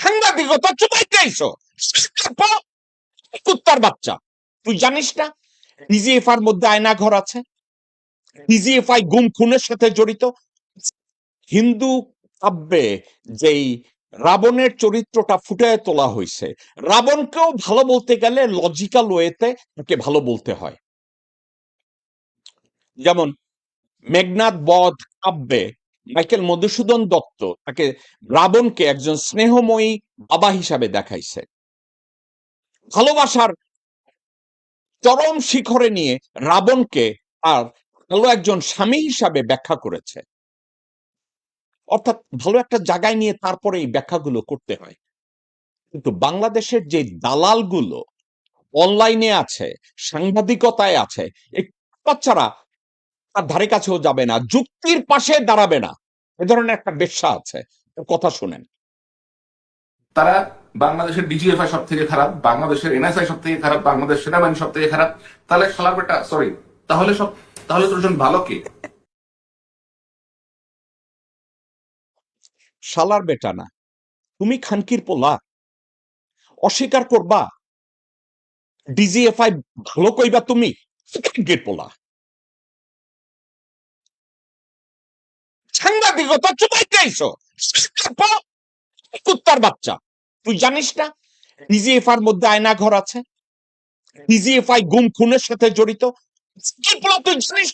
সাংবাদিকতা চুপাইতে আইছো কুত্তার বাচ্চা। তুই জানিস না ডিজিএফআর মধ্যে আয়না ঘর আছে? ডিজিএফআই গুম খুনের সাথে জড়িত। হিন্দু কাব্যে যেই রাবণের চরিত্রটা ফুটে তোলা হয়েছে, রাবণকেও ভালো বলতে গেলে লজিক্যাল ওয়েতে তাকে ভালো বলতে হয়। যেমন মেঘনাদ বধ কাব্যে মাইকেল মধুসূদন দত্ত তাকে রাবণকে একজন স্নেহময়ী বাবা হিসাবে দেখাইছে, ভালোবাসার চরম শিখরে নিয়ে রাবণকে আর ভালো একজন স্বামী হিসাবে ব্যাখ্যা করেছে। অর্থাৎ ভালো একটা জায়গায় নিয়ে তারপরে এই ব্যাখ্যাগুলো করতে হয়। কিন্তু বাংলাদেশের যে দালালগুলো অনলাইনে আছে, সাংবাদিকতায় আছে, এই বাচ্চারা তার ধারে কাছেও যাবে না, যুক্তির পাশে দাঁড়াবে না। এ ধরনের একটা বেশ্যা আছে, ওর কথা শুনেন। তারা বাংলাদেশের ডিজিএফআই সব থেকে খারাপ, বাংলাদেশের এনএসআই সব থেকে খারাপ, বাংলাদেশ সেনাবাহিনী সব থেকে খারাপ। তাহলে শালার বেটা সরি, তাহলে তোর জন্য ভালো কে? শালার বেটা না, তুমি খানকির পোলা। অস্বীকার করবা ডিজিএফআই ভালো কইবা তুমি? খানকির পোলা। সাংবাদিকতা চুপাইতে আইছো কুত্তার বাচ্চা। তুই জানিস না ডিজিএফআর মধ্যে আয়না ঘর আছে? ডিজিএফআই গুম খুনের সাথে জড়িত। কি পোলা তুই জানিস?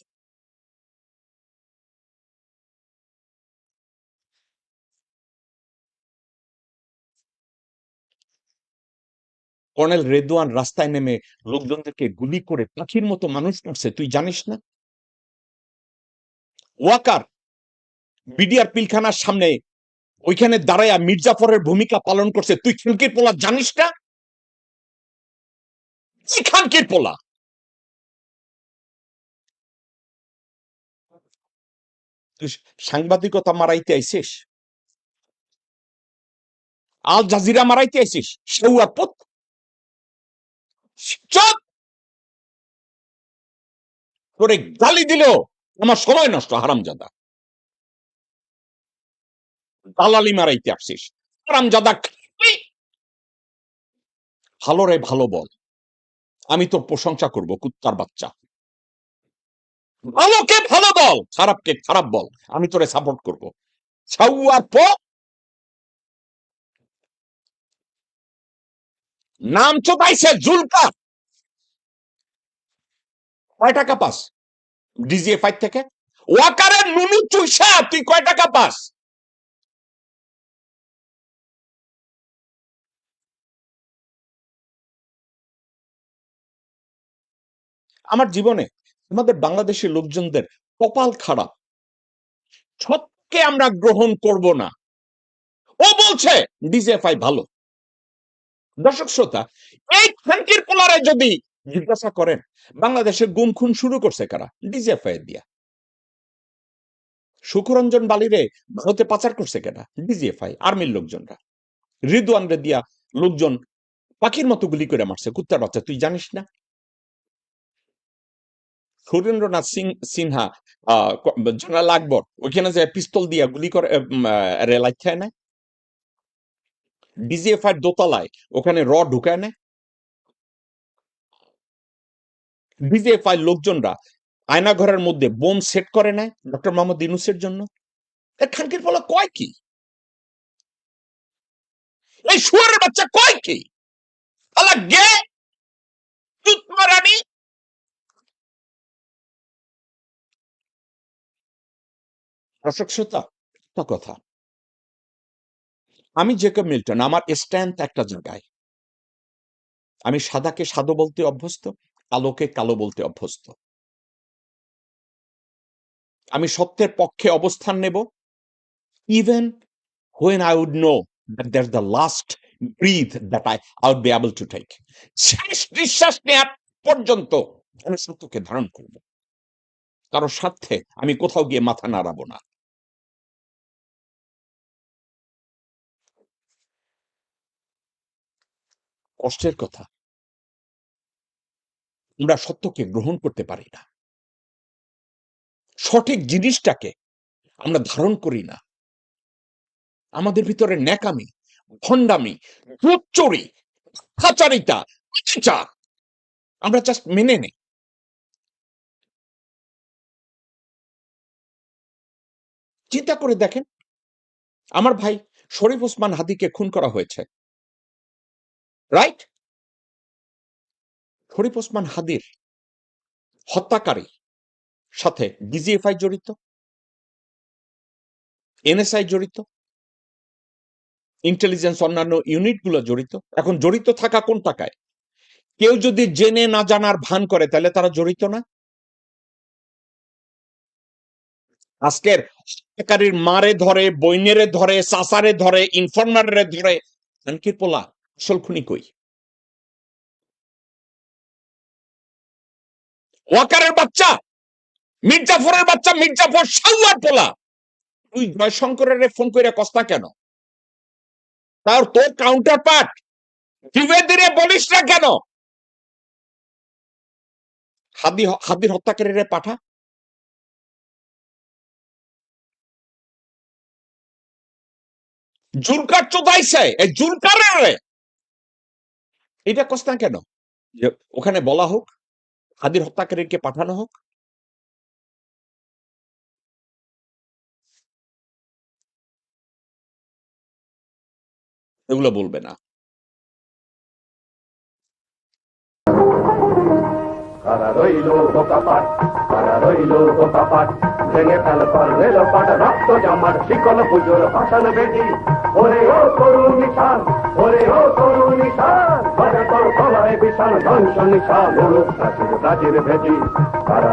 কর্নেল রেদওয়ান রাস্তায় নেমে লোকজনদেরকে গুলি করে পাখির মতো মানুষ মারছে, তুই জানিস না? ওয়াকার বিডিআর পিলখানার সামনে ওইখানে দাঁড়াইয়া মির্জাফরের ভূমিকা পালন করছে, তুই খানকির পোলা জানিস না? তুই খানকির পোলা। তুই সাংবাদিকতা মারাইতে আইছিস, আল জাজিরা মারাইতে আইছিস, সেউয়াপুত। চুপ! তোরে গালি দিল আমার সময় নষ্ট, হারামজাদা। দালালি মারাইতে আসছিস, হারামজাদা। ভালো রে ভালো বল, আমি তোর প্রশংসা করব, কুত্তার বাচ্চা। ভালোকে ভালো বল, খারাপকে খারাপ বল, আমি তোরে সাপোর্ট করব। ছাউয়ার প নাম চোদাইছে জুলকার। কয় টাকা পাস ডিজিএফআই থেকে? ওয়াকারের নুনু চুইসা তুই কয় টাকা পাস? আমার জীবনে আমাদের বাংলাদেশের লোকজনদের কপাল খারাপ, সত্যকে আমরা গ্রহণ করব না। ও বলছে ডিজিএফআই ভালো। দর্শক শ্রোতা, এই খানকির পোলারে যদি জিজ্ঞাসা করেন বাংলাদেশে গুম খুন শুরু করছে কারা? ডিজিএফআই দিয়া। সুখরঞ্জন বালিরে ভারতে পাচার করছে কেনা? ডিজিএফআই, আর্মির লোকজনরা। রিদওয়ান রে দিয়া লোকজন পাখির মতো গুলি করে মারছে, কুত্তার বাচ্চা, তুই জানিস না? সুরেন্দ্রনাথ সিনহা জেনারেল আকবর ওইখানে যে পিস্তল দিয়া গুলি করে রেলাই খায় না? ডিজিএফআই দোতলায় ওখানে ঢুকায় না? ডিজিএফআই লোকজনরা আয়নাঘরের মধ্যে বোম সেট করে নেয় ডক্টর মোহাম্মদ ইউনূসের জন্য। খানকির পোলা কয় কি? এই শুয়ারের বাচ্চা কয় কি? আলা গে তুতমারানি। দর্শক শ্রোতা, একটা কথা, আমি জেকব মিল্টন, আমার স্ট্যান্ড একটা জায়গায়। আমি সাদাকে সাদা বলতে অভ্যস্ত, কালোকে কালো বলতে অভ্যস্ত। আমি সত্যের পক্ষে অবস্থান নেব, even when I would know that there's the last breath that I would be able to take. শেষ নিঃশ্বাস নেওয়ার পর্যন্ত আমি সত্যকে ধারণ করব। কারো স্বার্থে আমি কোথাও গিয়ে মাথা নাড়াবো না। কষ্টের কথা, আমরা সত্যকে গ্রহণ করতে পারি না, সঠিক জিনিসটাকে আমরা ধারণ করি না। আমাদের ভিতরে ন্যাকামি, ভণ্ডামি, জোচ্চুরি, খাচারিতা, অত্যাচার আমরা জাস্ট মেনে নেই। চিন্তা করে দেখেন, আমার ভাই শরীফ ওসমান হাদিকে খুন করা হয়েছে, রাইট? শরীফ ওসমান হাদির হত্যাকারী সাথে ডিজিএফআই জড়িত, এনএসআই জড়িত, ইন্টেলিজেন্স অন্যান্য ইউনিটগুলো জড়িত। এখন জড়িত থাকা কোন টাকায়? কেউ যদি জেনে না জানার ভান করে তাহলে তারা জড়িত না। আজকের হত্যাকারীর মারে ধরে, বইনেরে ধরে, সাসারে ধরে, ইনফরমারে ধরে, আনকির পোলা আসল খুনি কই? ওয়াকারের বাচ্চা, মির্জাফরের বাচ্চা, মির্জাফর সাউয়ার পোলা, তুই জয়শঙ্করের ফোন করে কস্তা কেন? তার তোর কাউন্টার পার্ট দ্বিবেদীরে বলিস না কেন? হাদির হত্যাকারীরে পাঠা। জুলকার চোদাইছে, এই জুলকারের এটা কস্তা কেন? যে ওখানে বলা হোক হাদির হত্যাকারীকে পাঠানো হোক। এগুলো বলবে না। কারা রইল বোকাপাট, কারা রইল বোকাপাট, ভেঙে ফেল রেল পাট, রক্ত জামার শিকল পুজোর ভাষণ বেদি। ওরে ও তরুণ নিশান, ওরে ও তরুণ নিশান, বাজে তোর গলায় বিশাল ধ্বংস নিশান, প্রাচীর প্রাচীর ভেদি। কারা